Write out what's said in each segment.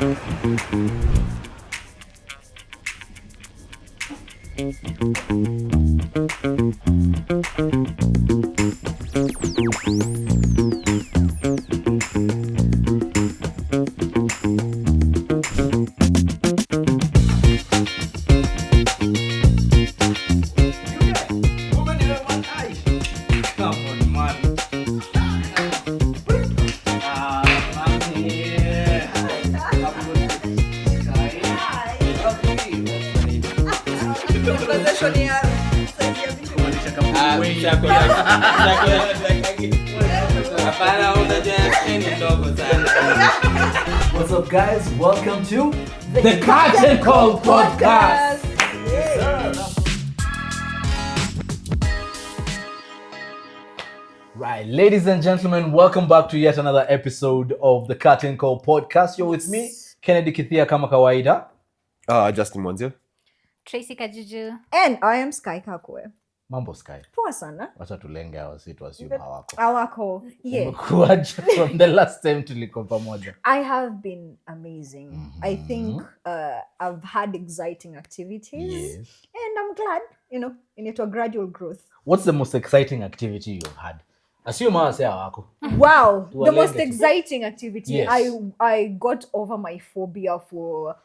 What's up, guys? Welcome to the Curtain Call Podcast. Right, ladies and gentlemen, welcome back to yet another episode of the Curtain Call Podcast. You're with me, Kennedy Kithia kama kawaida. Justin Mwanzia. Tracy Kajuju. And I am Sky Kakwe. Mambo Sky. Poa sana. Wacha tulenge wasitu assume hawako. Hawako. Yeah. From the last time tuliko pamoja. I have been amazing. I think I've had exciting activities. Yes. And I'm glad, in it a gradual growth. What's the most exciting activity you've had? Assume say hawako. Wow. The most exciting activity. Yes. I got over my phobia for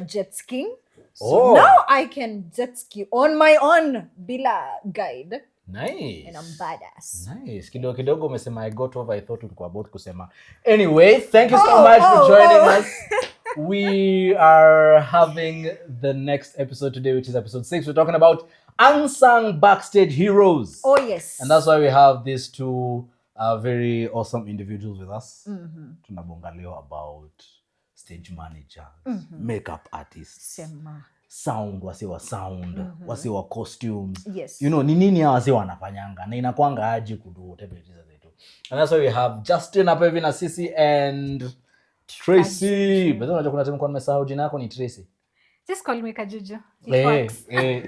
jet skiing. So now I can jet ski on my own bila guide. Nice. And I'm badass. Nice. Kidogo umesema I got over, I thought ulikuwa about kusema. Anyway, thank you so much for joining us. We are having the next episode today, which is episode 6. We're talking about Unsung Backstage Heroes. Oh, yes. And that's why we have these two very awesome individuals with us. Tunabonga leo about stage managers, makeup artists, sound, wase wa sound, wase wa costumes. Yes. Ni nini ya wase wanafanyanga na inakuanga aje kudu whatever it is that they do. And that's why we have Justin hapa hivi na Sisi and Tracy. But unajua kuna time kwa nimesahau jina lako ni Tracy. Just call me Kajuju.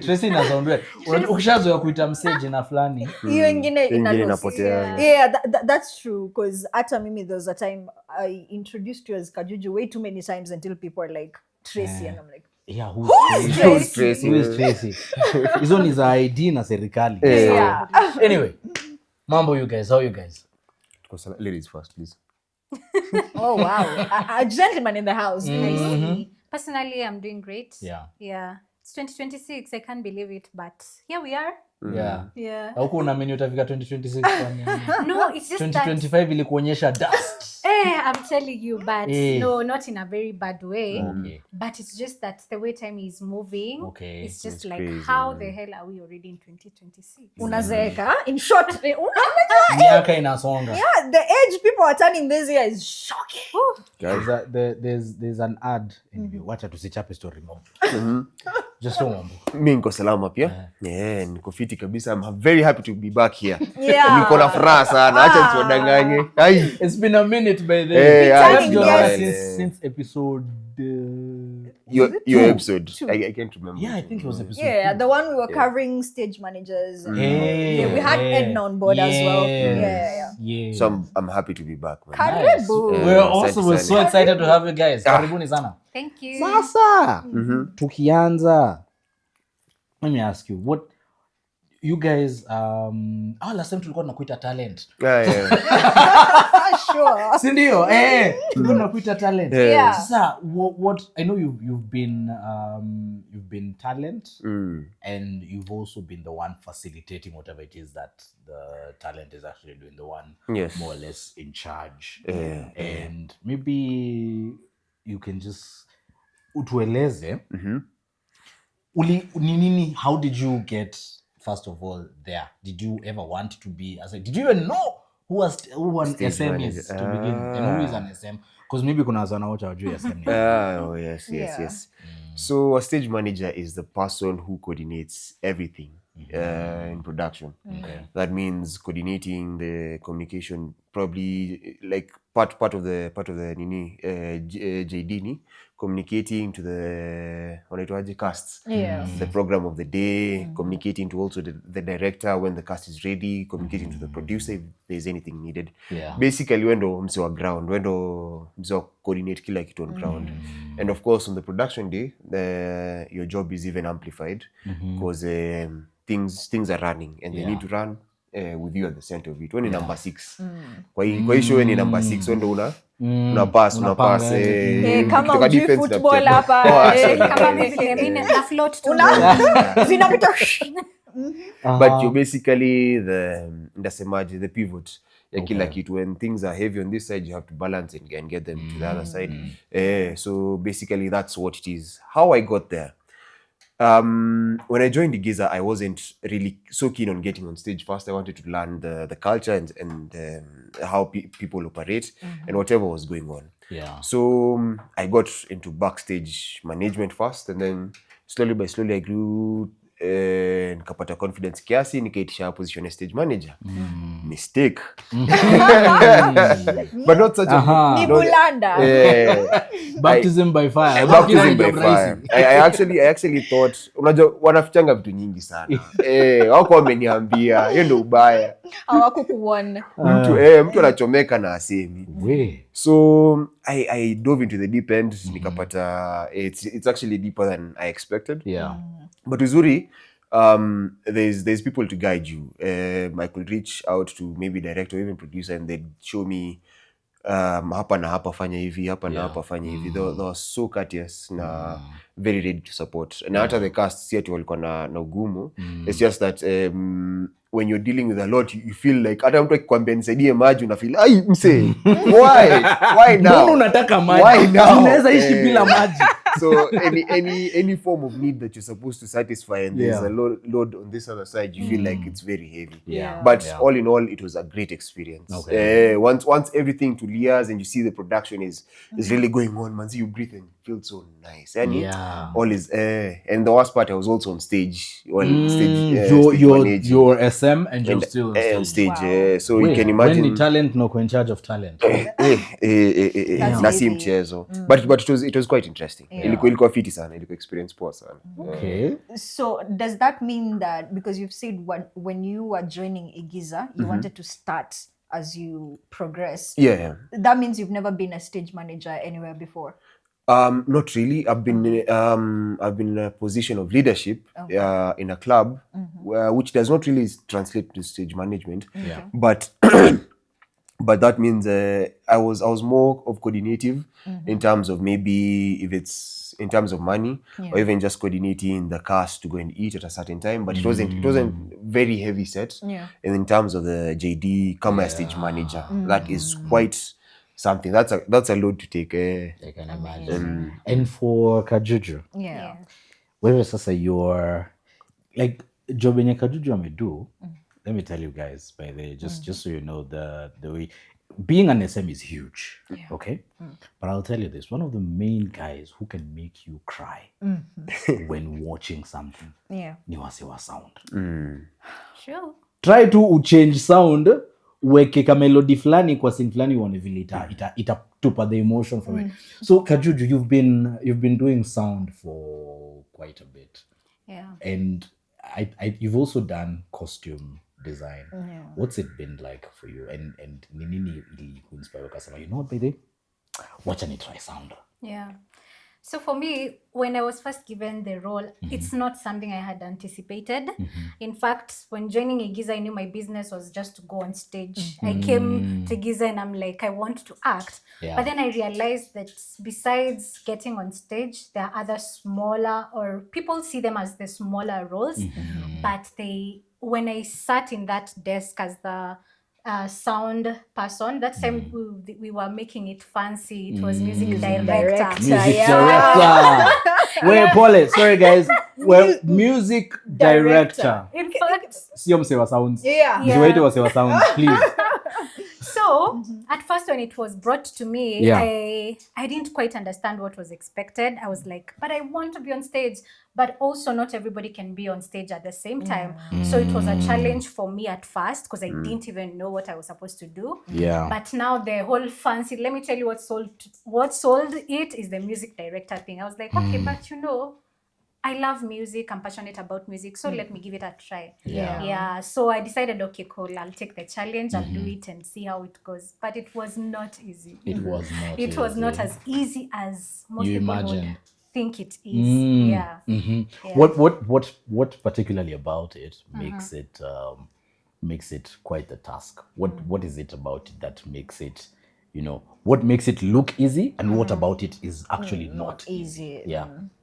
Tracy inazombea. Ukishazoea kuita msee jina fulani. Hiyo ingine inapotea. Yeah, that's true, because hata mimi there was a time I introduced you as Kajuju way too many times until people are like Tracy and I'm like, yeah, who is Tracy? Who is Tracy? Hizo ni za ID na serikali. Yeah. Anyway, mambo you guys, how you guys? Ladies first, please. Oh wow. A gentleman in the house. Personally, I'm doing great. Yeah. It's 2026. I can't believe it, but here we are. Yeah. Huko unaamini utafika 2026 kwa nini? No, it's just 2025 ilikuonyesha dust. I'm telling you, but no, not in a very bad way. Okay. But it's just that the way time is moving. Okay. It's just It's like, crazy, how the hell are we already in 2026? Unazeeka. In short, Miaka inasonga. yeah, the age people are turning this year is shocking. There's an ad in you. Wacha tusichape story mob. Just so mambo. Mimi niko salama pia. Niko fiti kabisa. I'm very happy to be back here. Yeah. Niko na furaha sana. Acha tuwadanganye. It's been a minute by the way. Yes. Since episode your episode. I can't remember. Yeah, I think it was episode 2. Yeah, the one we were covering stage managers. And Yeah, we had Edna on board as well. Yeah. So I'm happy to be back, man. Karibu. We're so excited to have you guys. Karibuni sana. Thank you. Sasa, tukianza, let me ask you, what you guys, last time tulikuwa tunakuita talent. Sure. Si ndio? Tulikuwa tunakuita talent. Yeah. Sasa, what I know you've been talent, and you've also been the one facilitating whatever it is that the talent is actually doing, the one more or less in charge. And maybe you can just utueleze how did you get first of all there? Did you ever want to be did you even know who an SM is to begin and who is an SM? Because maybe kuna wazana wote wajui SM ni. Yes. So a stage manager is the person who coordinates everything in production. That means coordinating the communication probably like part of the nini JD ni communicating to the wanaitwaje casts, the program of the day, communicating to also the director when the cast is ready, communicating to the producer if there's anything needed. Basically wendo mse wa ground, wendo mse wa coordinate kila kitu on ground. And of course on the production day your job is even amplified because things are running and they need to run with you at the center of it. When number 6 kwa hii show ni number 6 wendo una pass kama ujui football hapa kama vile na float to zinapita but you're basically the pivot ya kila kitu. When things are heavy on this side you have to balance and get them to the other side. So basically that's what it is. How I got there, when I joined Igiza, I wasn't really so keen on getting on stage first. I wanted to learn the culture and how people operate and whatever was going on. So I got into backstage management first, and then slowly by slowly I grew nikapata confidence kiasi, nikaitisha position as stage manager. Mistake. But not such a Nibulanda. Baptism by fire. Baptism by fire. I actually thought unajua wanafichanga vitu nyingi sana. Wako wameniambia hiyo ndio ubaya. Hawakukuona. Mtu anachomeka na asemi. So I dove into the deep end, nikapata it's actually deeper than I expected. But uzuri, there's people to guide you. I could reach out to maybe director or even producer and they'd show me hapa na hapa fanya hivi, hapa na hapa fanya hivi. They were so courteous na very ready to support. Na hata the cast si ati walikuwa na ugumu. It's just that when you're dealing with a lot, you feel like hata mtu akikwambia nisaidie maji una feel ai mse why now? Mbona unataka maji? Why now? Unaweza ishi bila maji. So any form of need that you're supposed to satisfy and there's a load on this other side, you feel like it's very heavy. But all in all, it was a great experience. Once everything to Leah's and you see the production is really going on, man, you breathe and feel so nice. And all is and the worst part, I was also on stage. You're SM and you're still on stage. So you can imagine when the talent no in charge of talent. Nasi mchezo. But it was quite interesting. Ilikuwa fiti sana, ilikuwa experience poa sana. So does that mean that because you've said when you were joining Igiza, you wanted to start as you progress? That means you've never been a stage manager anywhere before? Not really. I've been in a position of leadership in a club, which does not really translate to stage management. But that means I was more of coordinative in terms of maybe if it's in terms of money or even just coordinating the cast to go and eat at a certain time. But it wasn't very heavy set. And in terms of the JD, come as stage manager, that is quite something. That's a load to take. I can imagine. And for Kajuju, where is sasa your like job in Kajuju amedu? Let me tell you guys, by the way, just so you know the way being an SM is huge, okay? But I'll tell you this: one of the main guys who can make you cry when watching something, ni wase wa sound. Sure. Try to change sound, weke ka melody flani kwa scene flani uone vile itatupa the emotion from it. So Kajuju, you've been doing sound for quite a bit, and you've also done costume design. What's it been like for you? And nini ili inspire kasema, you know what, baby, wacha ni try sound. So for me, when I was first given the role, it's not something I had anticipated. In fact, when joining Igiza, I knew my business was just to go on stage. I came to Igiza and I'm like, I want to act. But then I realized that besides getting on stage, there are other smaller, or people see them as the smaller roles. But when I sat in that desk as the sound person, that time we were making it fancy. It was music director. Wait, Paul, sorry guys. Well, music director. In fact, Sio msewa sounds. Mziwaite wa sewa sounds, please. So at first when it was brought to me, I didn't quite understand what was expected. I was like, but I want to be on stage. But also not everybody can be on stage at the same time. So it was a challenge for me at first because I didn't even know what I was supposed to do. But now the whole fancy, let me tell you what sold it is the music director thing. I was like, okay, but I love music. I'm passionate about music. So let me give it a try. So I decided, okay, cool. I'll take the challenge. I'll do it and see how it goes. But it was not easy. It was not It was not as easy as most people imagine. Think it is. What particularly about it makes it quite the task? What is it about it that makes it, what makes it look easy, and what about it is actually not easy?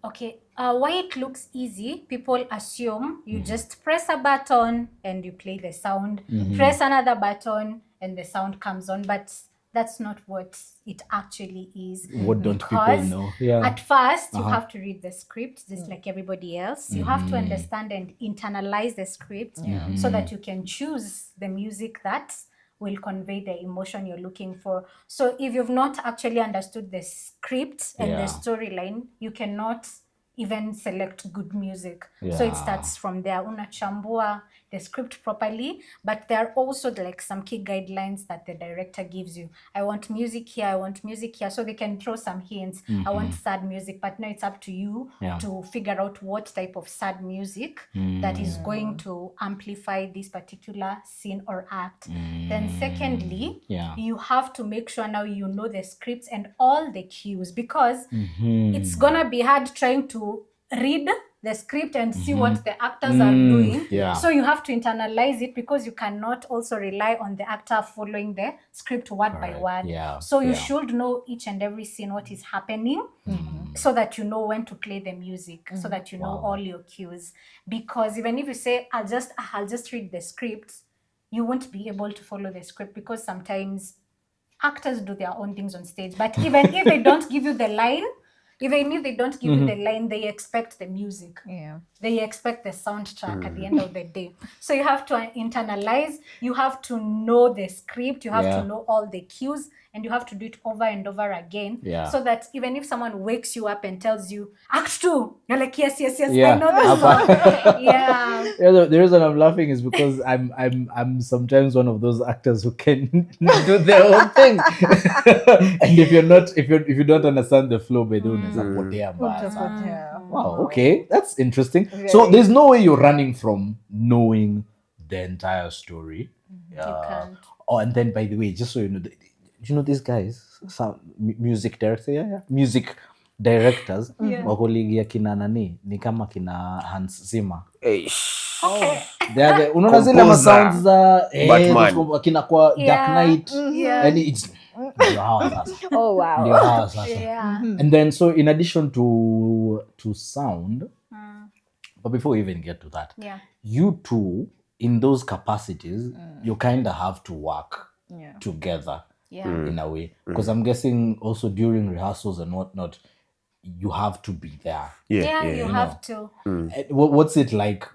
Okay. Why it looks easy, people assume you just press a button and you play the sound, press another button and the sound comes on, but that's not what it actually is. What don't people know? At first, you have to read the script just like everybody else. You have to understand and internalize the script so that you can choose the music that will convey the emotion you're looking for. So if you've not actually understood the script and the storyline, you cannot even select good music. So it starts from there. Unachambua the script properly, but there are also like some key guidelines that the director gives you. I want music here, I want music here. So they can throw some hints. I want sad music, but now it's up to you to figure out what type of sad music that is going to amplify this particular scene or act. Then secondly, you have to make sure now you know the scripts and all the cues, because it's gonna be hard trying to read the script and see what the actors are doing. So you have to internalize it, because you cannot also rely on the actor following the script word by word. So you should know each and every scene, what is happening, so that you know when to play the music, so that you know all your cues. Because even if you say, I'll just read the script, you won't be able to follow the script, because sometimes actors do their own things on stage. But even if they don't give you the line, they expect the music. They expect the soundtrack at the end of the day. So you have to internalize, you have to know the script, you have to know all the cues, and you have to do it over and over again. So that even if someone wakes you up and tells you, Act 2, you're like, yes, I know the song. The reason I'm laughing is because I'm sometimes one of those actors who can do their own thing. And if you don't understand the flow, wow, okay, that's interesting. So there's no way you're running from knowing the entire story. You can't. Oh, and then by the way, just so you know, these guys, some music director, music directors, wakoligi kina nani, ni kama kina Hans Zimmer. They're unaona zile ma sounds za kina kwa Dark Knight, and it's oh wow. And then so in addition to sound, but before we even get to that, you two in those capacities, you kind of have to work together in a way, because I'm guessing also during rehearsals and whatnot, you have to be there. You have to. What's it like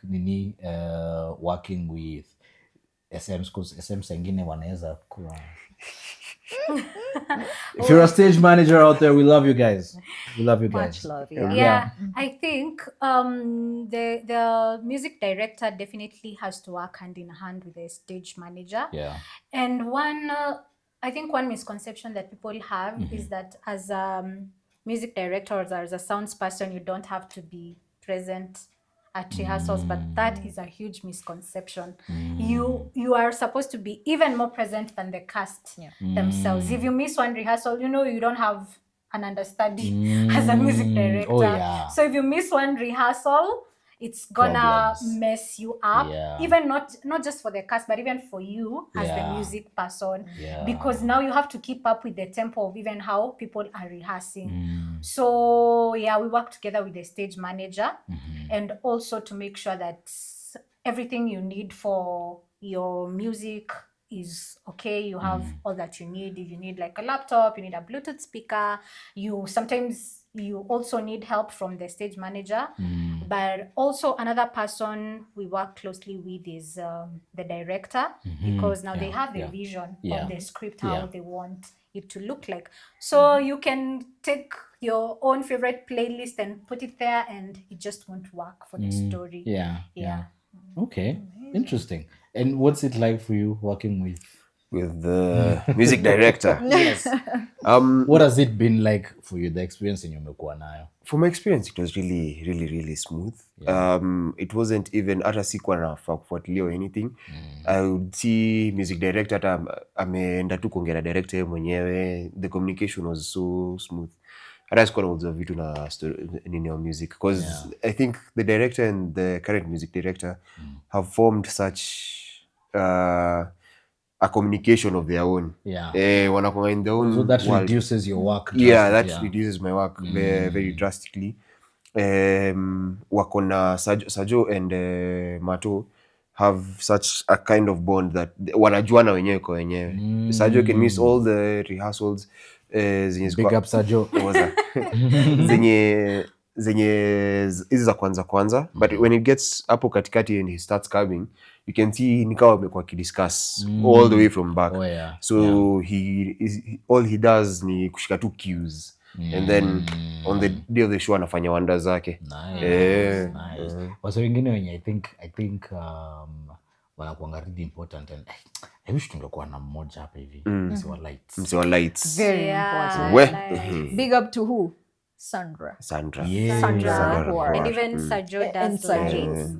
nini working with SMs, because SMs wengine wanaweza kuwa if you're a stage manager out there, we love you guys. Much love. I think the music director definitely has to work hand in hand with the stage manager. And I think one misconception that people have is that as a music director or as a sounds person, you don't have to be present at rehearsals, but that is a huge misconception. You are supposed to be even more present than the cast themselves. If you miss one rehearsal, you don't have an understudy as a music director. So if you miss one rehearsal, it's gonna mess you up. Even not just for the cast, but even for you as the music person, because now you have to keep up with the tempo of even how people are rehearsing. So we work together with the stage manager, and also to make sure that everything you need for your music is okay. You have all that you need. If you need like a laptop, you need a Bluetooth speaker, sometimes you also need help from the stage manager But also another person we work closely with is the director, because now they have the vision of the script, how they want it to look like. So you can take your own favorite playlist and put it there, and it just won't work for the story. Yeah. Okay. Interesting. And what's it like for you working with the music director? Yes. What has it been like for you, the experience in umekuwa nayo? For my experience, it was really, really, really smooth. It wasn't even hata sikuwa nafaa kufuatilia or anything. I would see music director hata ameenda tu kuongea na director yeye mwenyewe. The communication was so smooth. Hata sikuwa nauliza vitu na nini ya music, because I think the director and the current music director have formed such a communication of their own. Wanakuwa in their own So that world. reduces your work. That reduces my work very drastically. Wako na Sajo and Mato have such a kind of bond that wanajuana wenyewe kwa wenyewe. Sajo can miss all the rehearsals. Big up Sajo. zenye hizi za kwanza, but when it gets hapo katikati and he starts coming, you can see nikawa wamekuwa kidiscuss all the way from back. So all he does ni kushika tu cues, and then on the day of the show anafanya wanda zake. Nice. Wasa wengine wenye I think wanakuanga really important, and I wish tungekuwa na mmoja hapa hivi. Msewa lights. Very important. Big up to who? Sandra. Yeah. Sandra. And even Sajo does lights.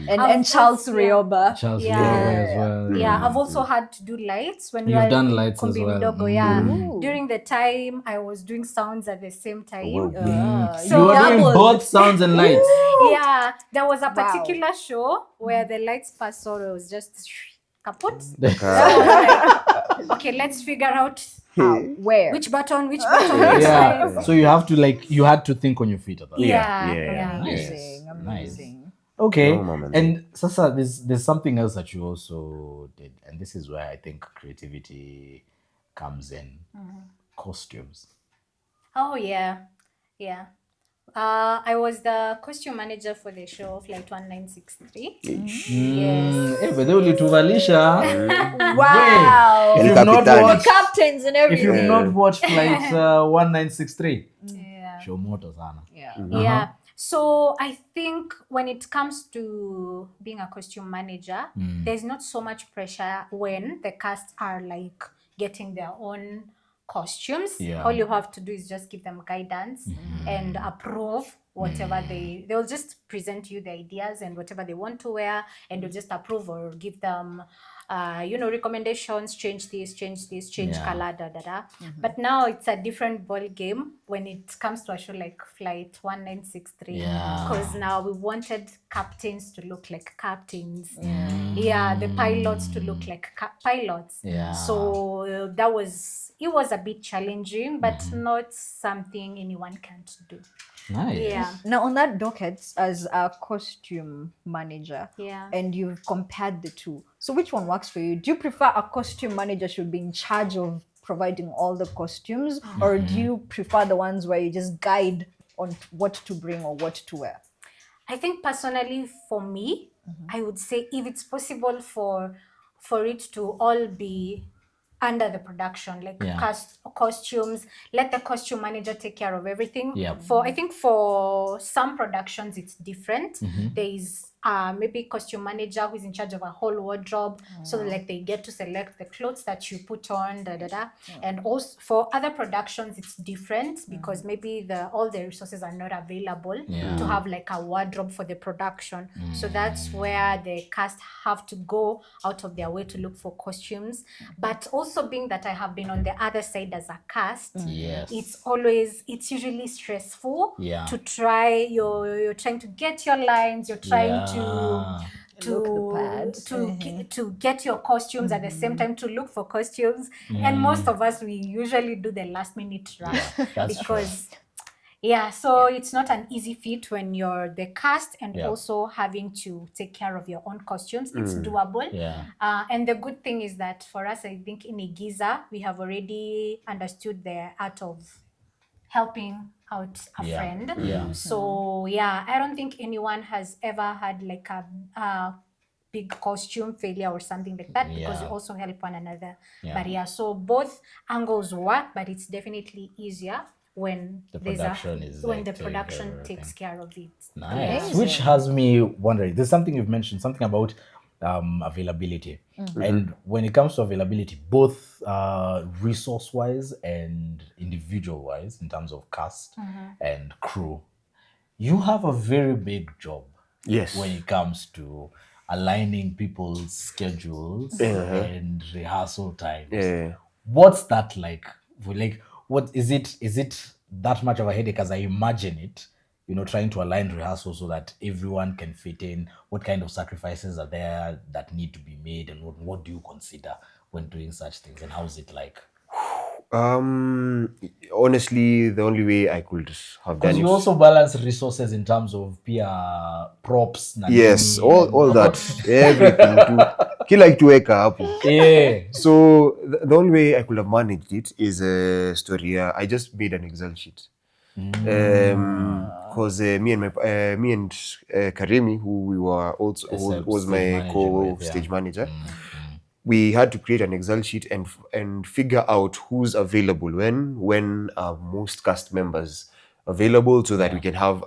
And Charles Rioba. Charles Rioba as well. Yeah, I've also had to do lights when you've done lights as well. During the time I was doing sounds at the same time. So you were doing both sounds and lights. Yeah, there was a particular show where the lights person was just kaput. Okay, let's figure out how, where, which button. So you have to you had to think on your feet at that. Amazing. Okay. And Sasa, there's something else that you also did, and this is where I think creativity comes in. Costumes. Oh yeah. I was the costume manager for the show Flight 1963. Yes. But they will tuvalisha. Wow. If you've not watched captains and everything. If you've not watched Flight 1963, show moto sana. Yeah. So I think when it comes to being a costume manager, there's not so much pressure when the cast are getting their own costumes. All you have to do is just give them guidance and approve whatever they'll just present you the ideas and whatever they want to wear, and you'll just approve or give them recommendations, change this, change color, But now it's a different ball game when it comes to a show like Flight 1963, because now we wanted captains to look like captains, the pilots to look like pilots. So it was a bit challenging, but not something anyone can't do. Nice. Now on that docket, as a costume manager, and you've compared the two, so which one works for you? Do you prefer a costume manager should be in charge of providing all the costumes, or do you prefer the ones where you just guide on what to bring or what to wear? I think personally for me, I would say if it's possible for it to all be under the production, costumes, let the costume manager take care of everything. I think for some productions it's different. There is maybe costume manager who's in charge of a whole wardrobe, so they get to select the clothes that you put on, and also for other productions it's different, because maybe all the resources are not available to have a wardrobe for the production. So that's where the cast have to go out of their way to look for costumes. But also being that I have been on the other side as a cast, it's usually stressful to try. You're trying to get your lines, you're trying to get your costumes at the same time, to look for costumes, and most of us, we usually do the last minute rush because so it's not an easy feat when you're the cast and also having to take care of your own costumes. It's doable. And the good thing is that for us, I think in Igiza, we have already understood the art of helping out a friend. So I don't think anyone has ever had like a big costume failure or something like that, because we also help one another. But so both angles work, but it's definitely easier when the production takes care of it. Nice. Which has me wondering, there's something you've mentioned, something about availability. And when it comes to availability, both resource-wise and individual-wise, in terms of cast and crew, you have a very big job. Yes. When it comes to aligning people's schedules and rehearsal times. What's that like? What is it? Is it that much of a headache as I imagine it? Trying to align rehearsals so that everyone can fit in. What kind of sacrifices are there that need to be made, and what do you consider when doing such things, and how is it like? Honestly, the only way I could have done it. Because you also balance resources in terms of peer props. Yes, all that, everything to kila kitu weka hapo. So the only way I could have managed it is a story. I just made an Excel sheet. Because me and Karimi, who we were also who was my co-stage manager, we had to create an Excel sheet and figure out who's available when are most cast members available, so that we can have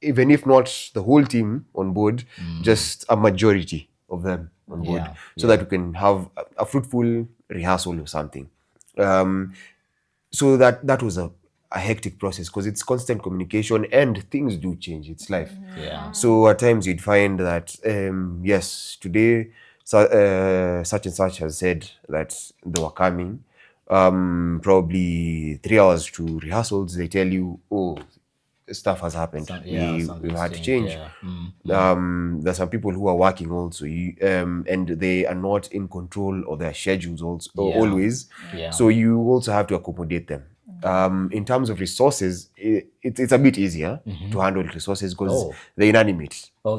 even if not the whole team on board, just a majority of them on board, so that we can have a fruitful rehearsal or something. So that was a hectic process, because it's constant communication and things do change. It's life. So at times you'd find that yes, today such and such has said that they were coming. Probably 3 hours to rehearsals, they tell you, oh, stuff has happened. We had to change. There's some people who are working also, and they are not in control of their schedules also, always. So you also have to accommodate them. In terms of resources, it's a bit easier to handle resources, because they're inanimate. True.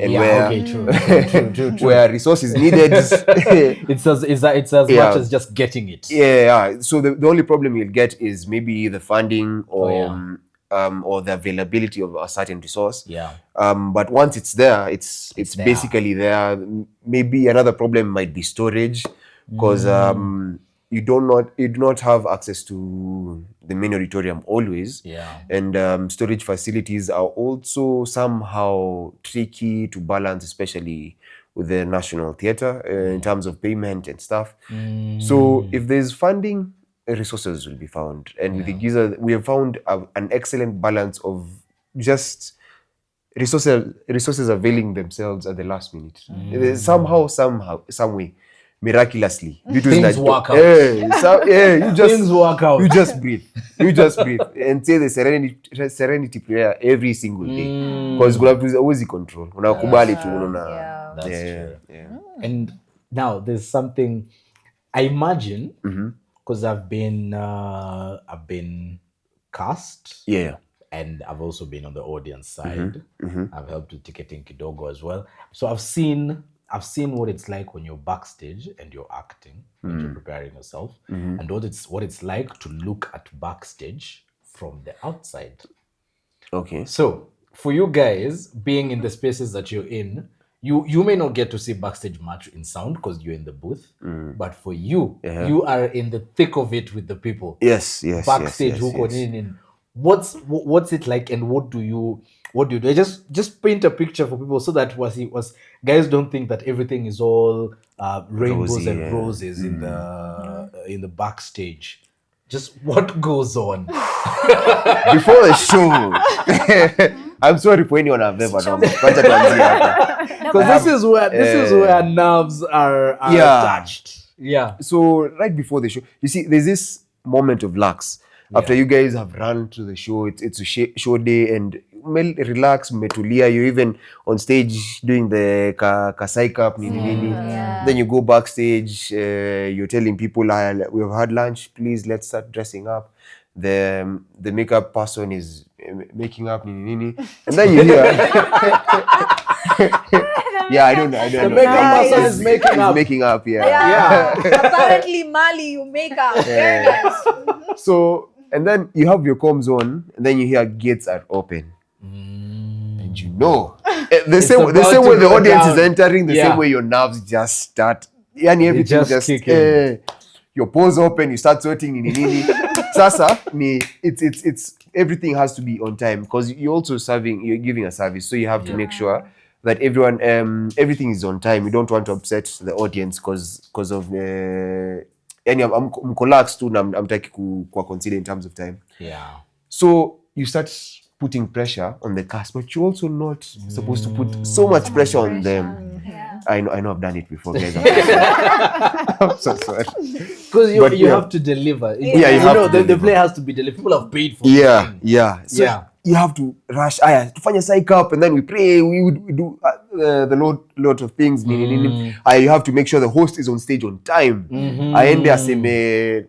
Where resources needed, it's as much as just getting it. So the only problem you'll get is maybe the funding or the availability of a certain resource. But once it's there, it's basically there. Maybe another problem might be storage, because you do not have access to the main auditorium always. And storage facilities are also somehow tricky to balance, especially with the National Theatre in terms of payment and stuff. So if there's funding, resources will be found. And with the Giza, we have found an excellent balance of just resources availing themselves at the last minute. Somehow, some way, miraculously, things work out. Things work out. You just breathe and say the serenity prayer every single day, because always in control. That's true. And now there's something I imagine, because I've been cast, and I've also been on the audience side. I've helped with ticketing kidogo as well. So I've seen what it's like when you're backstage and you're acting, when you're preparing yourself, and what it's like to look at backstage from the outside. Okay. So for you guys, being in the spaces that you're in, you may not get to see backstage much in sound because you're in the booth, but for you, you are in the thick of it with the people. Yes. Backstage, what's it like, and what do you do? Just paint a picture for people so that guys don't think that everything is all rainbows and roses in the backstage. Just what goes on before the show. I'm sorry for anyone I've never known, because this is where nerves are attached. So right before the show, you see, there's this moment of lax. After you guys have run to the show, it's a show day, and relax, metulia. You're even on stage doing the kasai cup, Then you go backstage. You're telling people, "We've had lunch. Please, let's start dressing up." The makeup person is making up, and then you hear, I don't know. The makeup person is making up. Apparently, Mali, you make up. Very nice. So And then you have your comms on, and then you hear gates are open. And you know, the same way the audience is entering, the same way your nerves just start. And everything just your pores open, you start sweating. Sasa, it's everything has to be on time because you're giving a service, so you have to make sure that everyone, everything is on time. You don't want to upset the audience because of I'm collapsed too. I'm taking to consider in terms of time. Yeah. So you start putting pressure on the cast, but you're also not supposed to put so much pressure on them. Yeah. I know I've done it before, guys. I'm so sorry. Because you have to deliver. Yeah, you have to the play has to be delivered. People have paid for it. So you have to rush. To find a psych up, and then we pray. We do the lot of things. You have to make sure the host is on stage on time. I end there say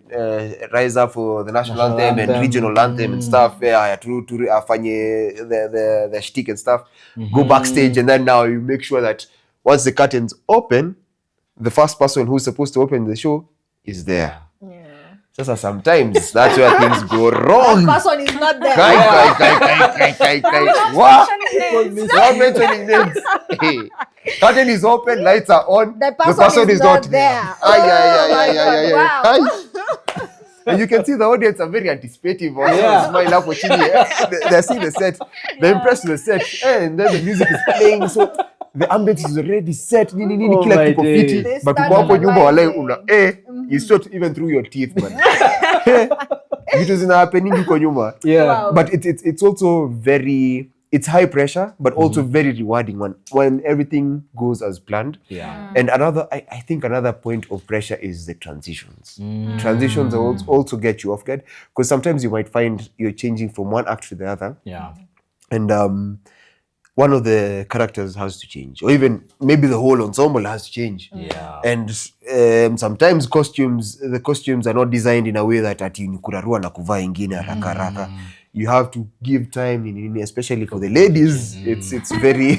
rise up for the national anthem and regional anthem and stuff. To the shtick and stuff. Go backstage, and then now you make sure that once the curtains open, the first person who's supposed to open the show is there. So sometimes that's where things go wrong. That person is not there. What mentioning names? Hey. Curtain is open, lights are on. The person is not there. Wow. And you can see the audience are very anticipative. Smile up watching they're seeing the set. They're impressed with the set. And then the music is playing. So the ambience is already set. Kila kipo fiti. But uko nyumba wale you sweat even through your teeth, man. It is happening uko nyumba. Yeah. But it's also it's high pressure, but also very rewarding when everything goes as planned. Yeah. And I think another point of pressure is the transitions. Transitions also get you off guard because sometimes you might find you're changing from one act to the other. Yeah. And one of the characters has to change, or even maybe the whole ensemble has to change. Yeah. And sometimes the costumes are not designed in a way that ati nikurarua na kuvaa ingine haraka. You have to give time, especially for the ladies. It's very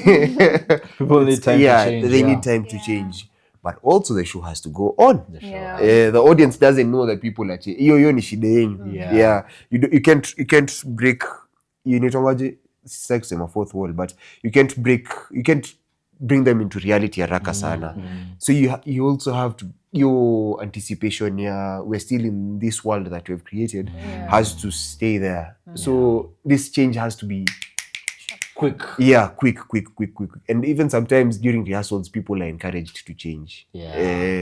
people need time to change. They need time to change. But also the show has to go on. Yeah. The audience doesn't know that people are changing. Hiyo ni shida yenu. Yeah. You can't break. You need to sex in a fourth wall, but you can't bring them into reality haraka sana. So you also have to, your anticipation, we're still in this world that we've created, has to stay there. So this change has to be quick. Yeah, quick. And even sometimes during rehearsals, people are encouraged to change.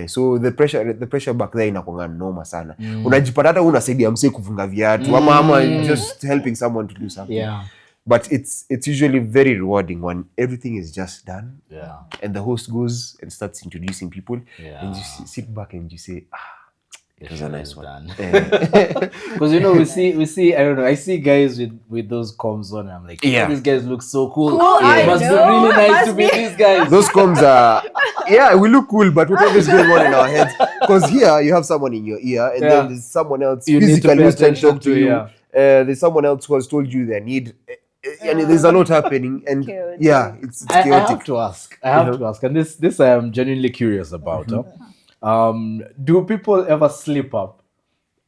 So the pressure back there inakuanga noma sana. Unajipata hata unasaidia msee kufunga viatu ama just helping someone to do something. But it's usually very rewarding when everything is just done. And the host goes and starts introducing people. And you sit back and you say, it was a nice one. Because we see I don't know, I see guys with those comms on and I'm like, these guys look so cool. It must be really nice to be these guys. Those comms are we look cool, but whatever is going on in our heads. Because here you have someone in your ear and then there's someone else you physically who's trying to talk to you. There's someone else who has told you their need. And there's a lot happening, and it's chaotic. I have to ask, and this I am genuinely curious about. Do people ever slip up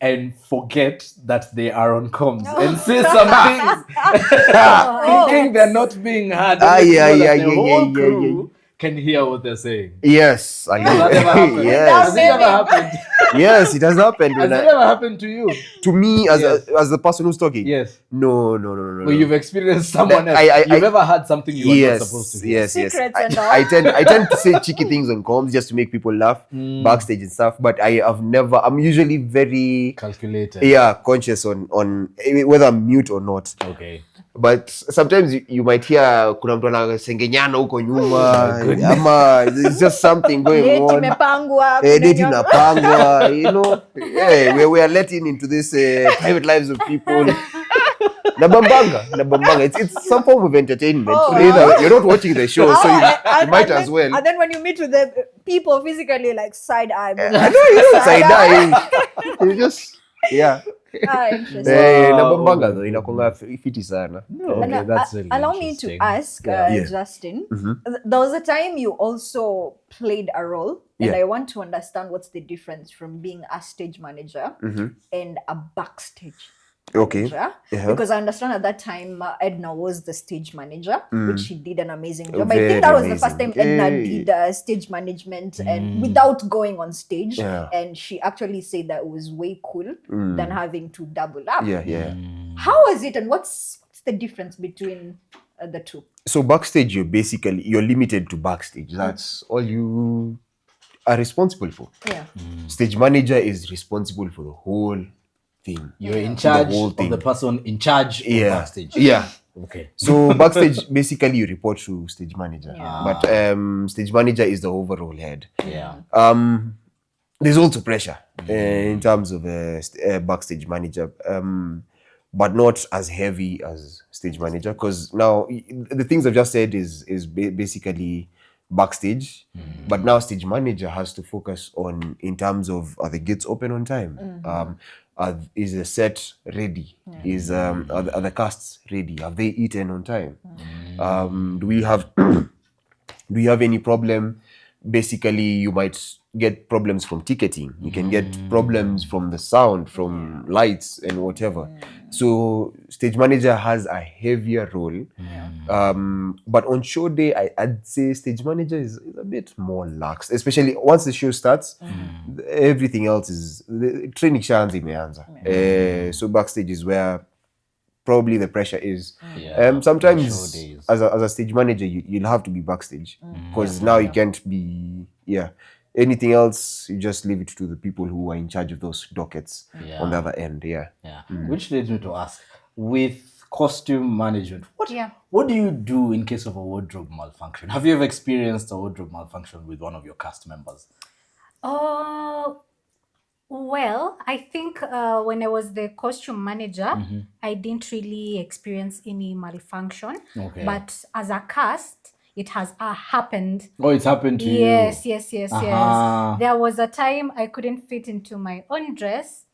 and forget that they are on comms and say some things, thinking they're not being heard? The whole crew can hear what they're saying. Yes, I know. Has it ever happened? Yes, it has happened. Has it ever happened to you? To me, as the person who's talking? Yes. No. Well, you've experienced someone else. You've ever had something you were not supposed to do. Yes. Secrets and all. I tend to say cheeky things on comms just to make people laugh backstage and stuff. But I'm usually very calculated. Conscious on whether I'm mute or not. Okay. But sometimes you might hear kuna mtu anasengenyana huko nyuma ama there's just something going on. Date inapangwa, we are letting into this private lives of people. Nabambanga. It's some form of entertainment. You're not watching the show, so you might as well. And then when you meet with the people physically, like side eye. I know you don't side eye. You just nabambanga though inakonga fiti sana. Okay, that's really allow me to ask Justin. There was a time you also played a role, and I want to understand what's the difference from being a stage manager and a backstage manager, because I understand at that time Edna was the stage manager, which she did an amazing job. I think that was the first time Edna did stage management and without going on stage, and she actually said that it was way cool than having to double up. How was it, and what's the difference between the two? So backstage, you're limited to backstage. That's all you are responsible for. Stage manager is responsible for the whole thing. You're in charge of the person in charge of backstage. Okay. So backstage, basically you report to stage manager, but stage manager is the overall head. There's also pressure in terms of backstage manager, but not as heavy as stage manager, because now the things I've just said is basically backstage, but now stage manager has to focus on in terms of, are the gates open on time? Is the set ready? Is are the casts ready? Have they eaten on time? Do we have any problem? Basically, you might get problems from ticketing. You can get problems from the sound, from lights and whatever. So stage manager has a heavier role. But on show day, I'd say stage manager is a bit more lax, especially once the show starts. Everything else is the training shanzi imeanza. So backstage is where probably the pressure is. Sometimes as a stage manager, you'll have to be backstage, because now you can't be anything else. You just leave it to the people who are in charge of those dockets on the other end. Which leads me to ask, with costume management, what do you do in case of a wardrobe malfunction? Have you ever experienced a wardrobe malfunction with one of your cast members? Well, I think when I was the costume manager, I didn't really experience any malfunction. But as a cast, it has happened. Oh, it's happened to you? Yes. There was a time I couldn't fit into my own dress.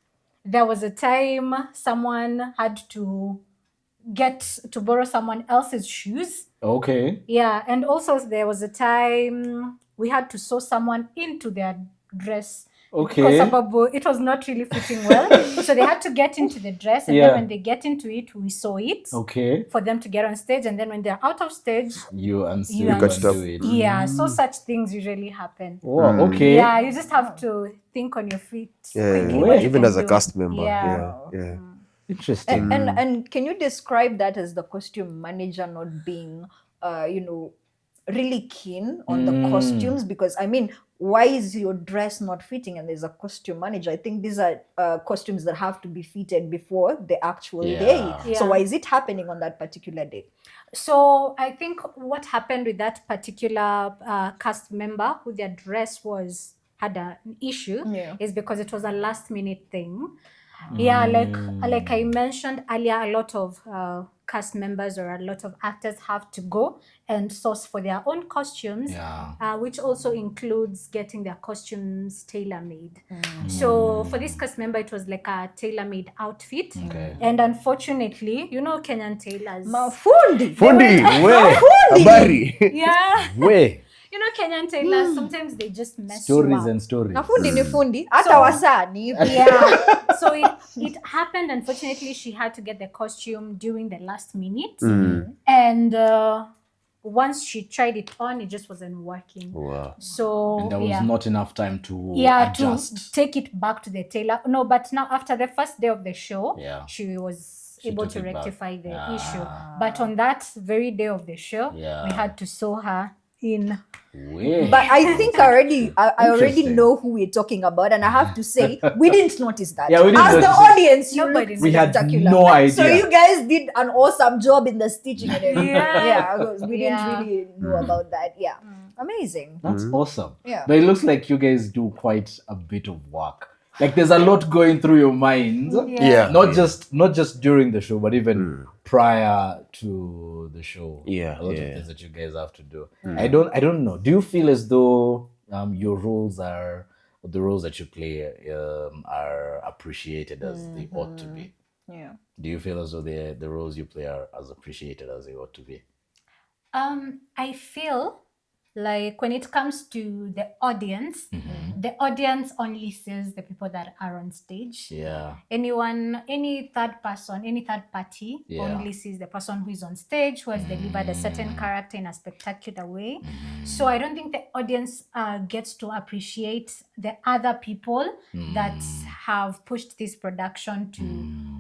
There was a time someone had to borrow someone else's shoes. Okay. Yeah, and also there was a time we had to sew someone into their dress. Okay. Because it was not really fitting well. So they had to get into the dress, and then when they get into it, we sew it. Okay. For them to get on stage, and then when they're out of stage, you undo it. Yeah, so such things usually happen. Oh, okay. Yeah, you just have to think on your feet. Even as a cast member. Yeah. Interesting. And can you describe that as the costume manager not being, really keen on the costumes? Because I mean, why is your dress not fitting and there's a costume manager? I think these are costumes that have to be fitted before the actual day. So why is it happening on that particular day? So I think what happened with that particular cast member who their dress had an issue is because it was a last minute thing. Like I mentioned earlier, a lot of cast members or a lot of actors have to go and source for their own costumes, which also includes getting their costumes tailor-made. So for this cast member, it was like a tailor-made outfit. And unfortunately, Kenyan tailors. Mafundi! Habari! Yeah. Kenyan tailors, sometimes they just mess stories you up. And stories. Nafundi ni fundi. Hata wasani. Yeah. So it happened. Unfortunately, she had to get the costume during the last minute. And once she tried it on, it just wasn't working. Wow. So and there was not enough time to adjust. To take it back to the tailor. No, but now after the first day of the show, she was able to rectify the issue. But on that very day of the show, we had to sew her in. But I think I already know who we're talking about, and I have to say we didn't notice that. We didn't As the audience, we had no idea. So you guys did an awesome job in the stitching and everything. We didn't really know about that. Amazing. That's awesome. But it looks like you guys do quite a bit of work. Like there's a lot going through your minds. Not just during the show, but even prior to the show. A lot of things that you guys have to do. I don't know. Do you feel as though your roles the roles that you play are appreciated as they ought to be? Do you feel as though the roles you play are as appreciated as they ought to be? I feel Like when it comes to the audience only sees the people that are on stage. Yeah. Any third person, any third party only sees the person who is on stage, who has delivered a certain character in a spectacular way. So I don't think the audience gets to appreciate the other people that have pushed this production to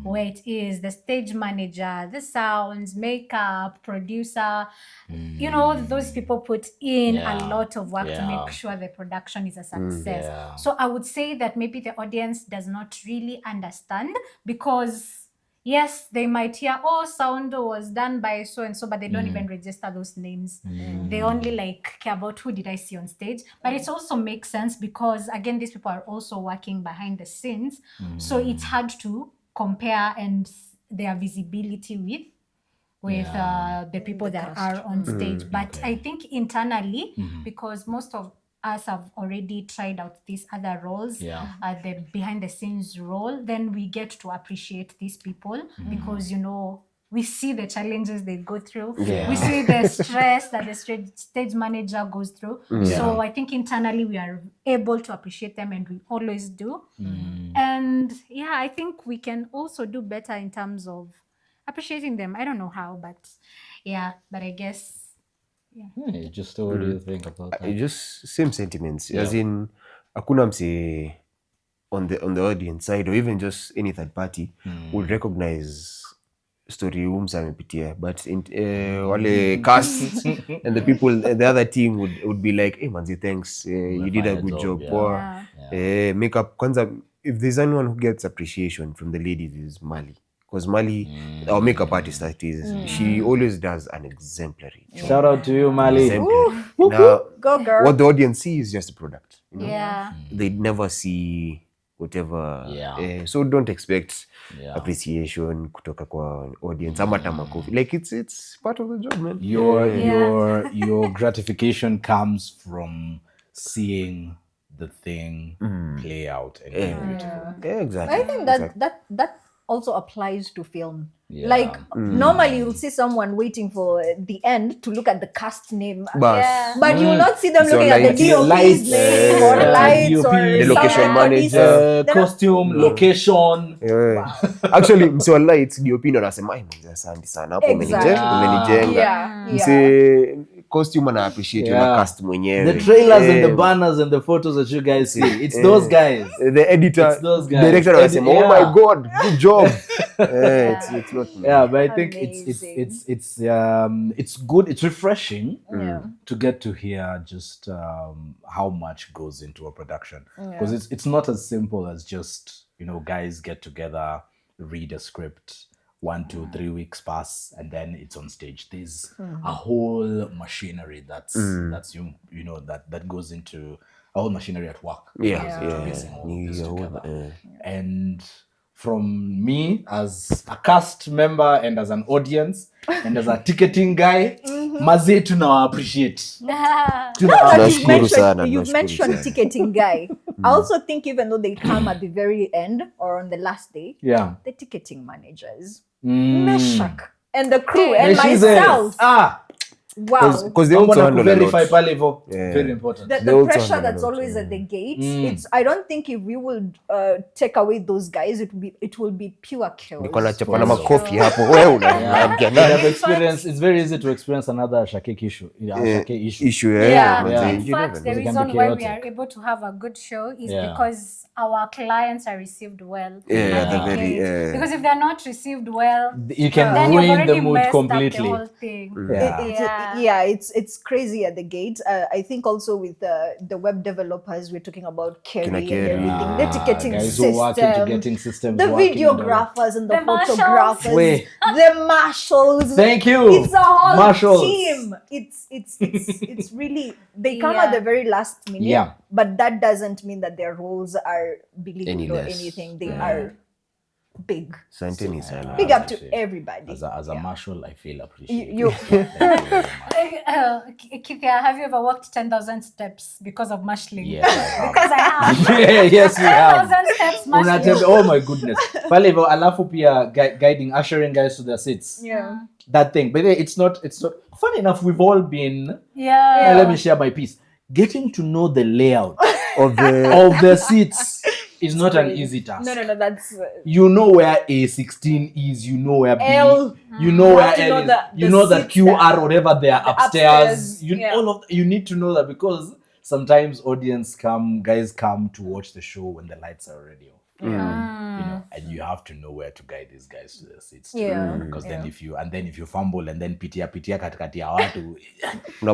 where it is. The stage manager, the sounds, makeup, producer, you know, those people put in a lot of work to make sure the production is a success. So I would say that maybe the audience does not really understand, because yes, they might hear, oh, sound was done by so and so, but they don't even register those names. They only like care about who did I see on stage. But it also makes sense because again, these people are also working behind the scenes. So it's hard to compare and their visibility with the people that are on stage. But I think internally, because most of us have already tried out these other roles, the behind the scenes role, then we get to appreciate these people because, you know, we see the challenges they go through. We see the stress that the stage manager goes through. So I think internally we are able to appreciate them, and we always do. And yeah, I think we can also do better in terms of appreciating them. I don't know how, but yeah, but I guess Just what do you think about that? Just same sentiments, as in hakuna mse on the audience side or even just any third party would recognize story umsa amepitia, but wale cast and the people, the other team would be like, hey manzi, thanks, you did a good job. Makeup kwanza, if there's anyone who gets appreciation from the ladies, is Mali. Because Mali, our makeup artist, that is, she always does an exemplary job. Shout out to you, Mali. Now, go girl. what the audience sees is just a product. You know? yeah. They'd never see whatever. So don't expect appreciation kutoka kwa audience. Like it's part of the job, man. Your gratification comes from seeing the thing play out and be beautiful. Yeah, exactly. I think that also applies to film. Like normally you'll see someone waiting for the end to look at the cast name, but you will not see them looking at the DOP's name or lights or the location manager, costume, location. Actually, mse lights DOP ndo anasema asante sana hapo umenijenga. Mse costume ana appreciate your cast mwenyewe. The trailers and the banners and the photos that you guys see, it's those guys. The editor, it's those guys. Director anasema, oh my god, good job. It's not me. Yeah, but I think it's good. It's refreshing to get to hear just how much goes into a production, because it's not as simple as just, you know, guys get together, read a script, 1, 2, 3 weeks pass, and then it's on stage. There's a whole machinery that's you know that goes into a whole machinery at work. And from me as a cast member and as an audience and as a ticketing guy, mazee tunawa appreciate. You've mentioned ticketing guy. I also think even though they come at the very end or on the last day, the ticketing managers, Meshach, and the crew and myself. Wow. Because they also handle verify level. Very important. The pressure that's always at the gate. It's, I don't think if we would take away those guys, it will be pure chaos. It's very easy to experience another Shakek issue. In fact, the reason why we are able to have a good show is because our clients are received well. Because if they're not received well, you can ruin the mood completely. The whole thing. It's crazy at the gate. I think also with the web developers, we're talking about Kerry and everything, the ticketing system, the videographers and the photographers, the marshals. Thank you. It's a whole team. It's really, they come at the very last minute, but that doesn't mean that their roles are belittled or anything. They are big. Santini sana. Big up to everybody. As a marshal, I feel appreciated. You Kithia, have you ever walked 10,000 steps because of marshalling? Yes, I have. Because I have. Yes, we have. 10,000 steps marshalling. Oh my goodness. Pale hivyo alafu pia guiding, ushering guys to their seats. Yeah. That thing. But it's not funny enough, we've all been let me share my piece. Getting to know the layout Of the seats is not an easy task. No, that's You know where A16 is, you know where B, L. you know You where have to know L is, the you know that seats QR, whatever they are upstairs. upstairs, You need to know that, because sometimes guys come to watch the show when the lights are already off. You know, and you have to know where to guide these guys to their seats. Because then if you fumble and then pitia katikati ya watu,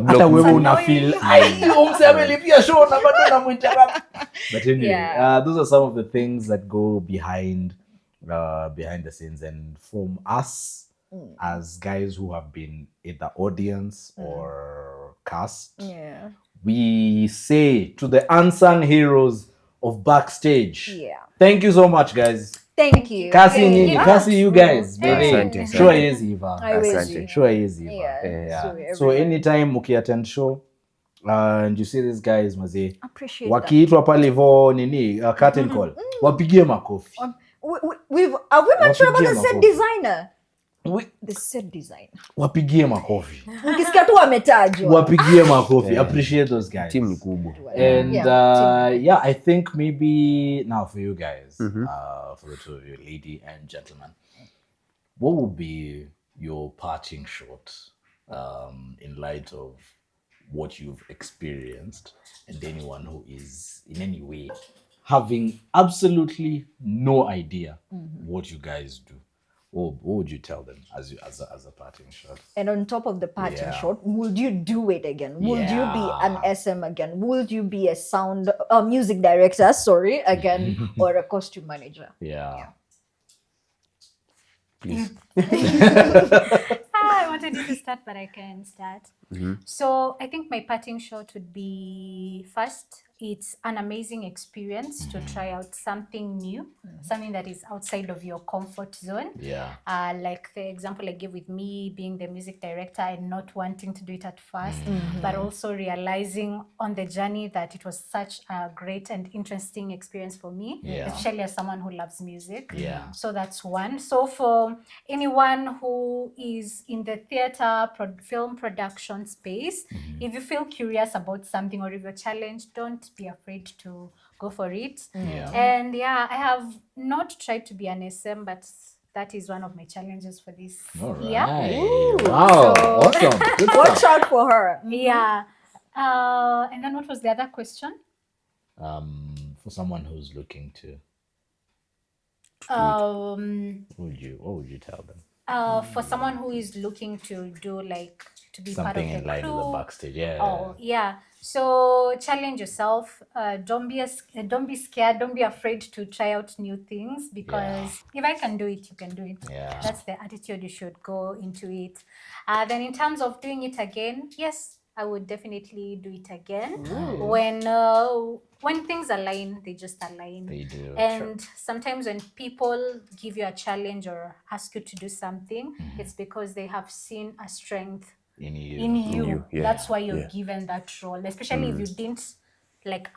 hata wewe una feel amelipia show na bado namuinterrupt. But anyway, those are some of the things that go behind the scenes, and from us as guys who have been in the audience or cast, we say to the unsung heroes of Backstage, thank you so much, guys. Thank you. Kasi you guys, baby. Sure is Eva. Sure is Eva. Yeah. So anytime ukiattend show and you see these guys maze, Appreciate wakiitwa pale hivyo nini curtain call, wapigie makofi. have we mentioned about the set designer? The set designer. Wapigie makofi. Ukisikia tu wametajwa. Wapigie makofi. Appreciate those guys. Team ni kubwa. And I think maybe now for you guys, for the two of you, lady and gentleman, what would be your parting shot in light of what you've experienced, and anyone who is in any way having absolutely no idea what you guys do? What would you tell them as a parting shot? And on top of the parting shot, would you do it again? Would you be an SM again? Would you be a music director, again, or a costume manager? Please. I wanted you to start, but I can start. So I think my parting shot would be, first, it's an amazing experience to try out something new, something that is outside of your comfort zone. Like the example I gave with me being the music director and not wanting to do it at first, but also realizing on the journey that it was such a great and interesting experience for me, especially as someone who loves music. So that's one. So for anyone who is in the theater, film production space, if you feel curious about something or if you're challenged, don't be afraid to go for it. And I have not tried to be an SM, but that is one of my challenges for this year. Wow, awesome. Watch out for her. And then what was the other question? For someone who's looking to, what would you tell them? For someone who is looking to do to be something part of the in line crew. with the Backstage. So challenge yourself. Don't be scared. Don't be afraid to try out new things, because if I can do it, you can do it. That's the attitude you should go into it. Then in terms of doing it again, yes, I would definitely do it again. When things align, they just align. They do. And sometimes when people give you a challenge or ask you to do something, it's because they have seen a strength in you. That's why you're given that role, especially if you didn't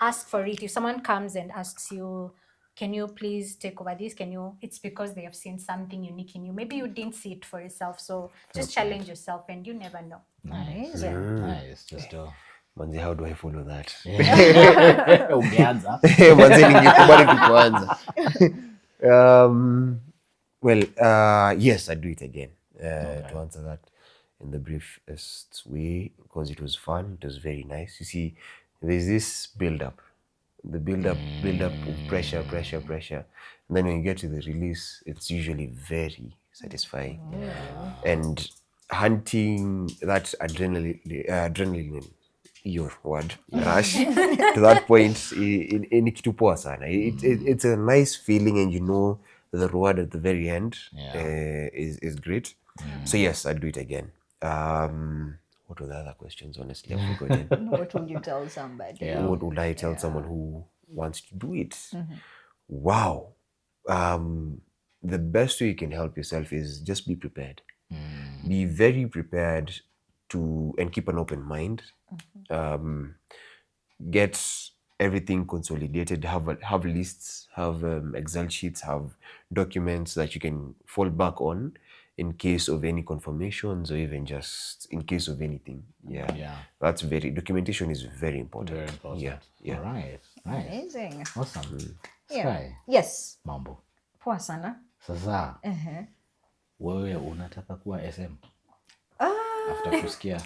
ask for it. If someone comes and asks you, can you please take over this? It's because they have seen something unique in you. Maybe you didn't see it for yourself. So just challenge yourself, and you never know. Nice. Just Mwanzia, how do I follow that? Umeanza. Mwanzia ningekubali kuanza. Well, yes, I'd do it again. To answer that in the briefest way, because it was fun, it was very nice. You see, there's this build-up. The build-up of pressure. And then when you get to the release, it's usually very satisfying. And hunting that adrenaline, your word, rush to that point in kitu poa sana. It's a nice feeling, and you know the reward at the very end is great. So yes, I'd do it again. What were the other questions? Honestly, I've forgotten. What would you tell somebody? What would I tell someone who wants to do it? Wow. the best way you can help yourself is just be prepared. Be very prepared and keep an open mind. Get everything consolidated, have lists, have Excel sheets, have documents that you can fall back on in case of any confirmations or even just in case of anything. That's documentation is very important. Very important. Yeah. All right. Nice. Amazing. Awesome. Yeah. Sky, Yes. mambo. Poa sana. Sasa, wewe unataka kuwa SM? After kusikia.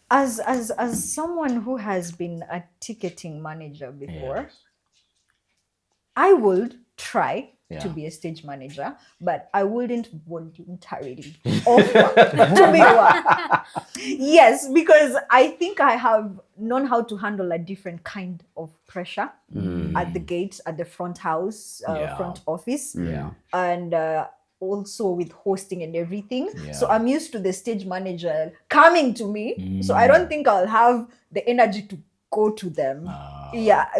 As someone who has been a ticketing manager before, I would try to be a stage manager, but I wouldn't voluntarily offer to be one. Yes, because I think I have known how to handle a different kind of pressure at the gate, at the front house, front office, and also with hosting and everything. So I'm used to the stage manager coming to me. So I don't think I'll have the energy to go to them.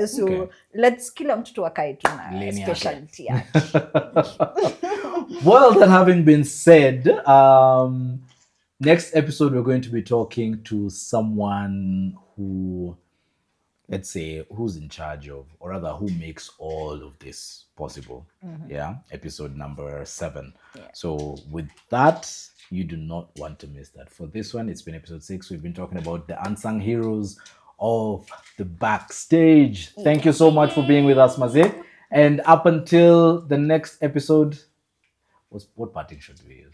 So let's kila mtoto akae tu na specialty yake. Well, that having been said, next episode we're going to be talking to someone who, let's say, who's in charge of, or rather who makes all of this possible. Episode number 7. So with that, you do not want to miss that. For this one, it's been episode 6. We've been talking about the unsung heroes of the backstage. Thank you so much for being with us, Maze. And up until the next episode, what parting should we use?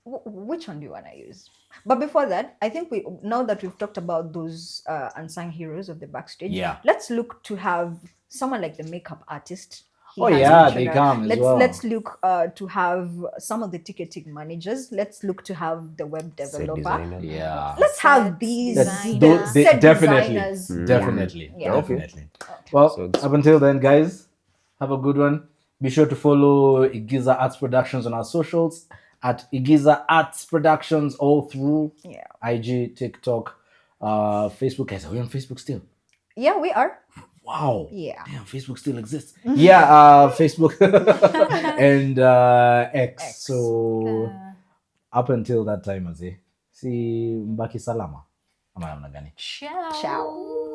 Which one do you want to use? But before that, I think now that we've talked about those unsung heroes of the backstage, let's look to have someone like the makeup artist. They come as well. Let's look to have some of the ticketing managers. Let's look to have the web developer. Let's have these definitely. Well, so up until then, guys, have a good one. Be sure to follow Igiza Arts Productions on our socials at Igiza Arts Productions all through IG, TikTok, Facebook. Guys, are we on Facebook still? Yeah, we are. Wow. Yeah. Damn, Facebook still exists. Facebook and X. So up until that time, see mbaki salama. Ama namna gani? Ciao. Ciao.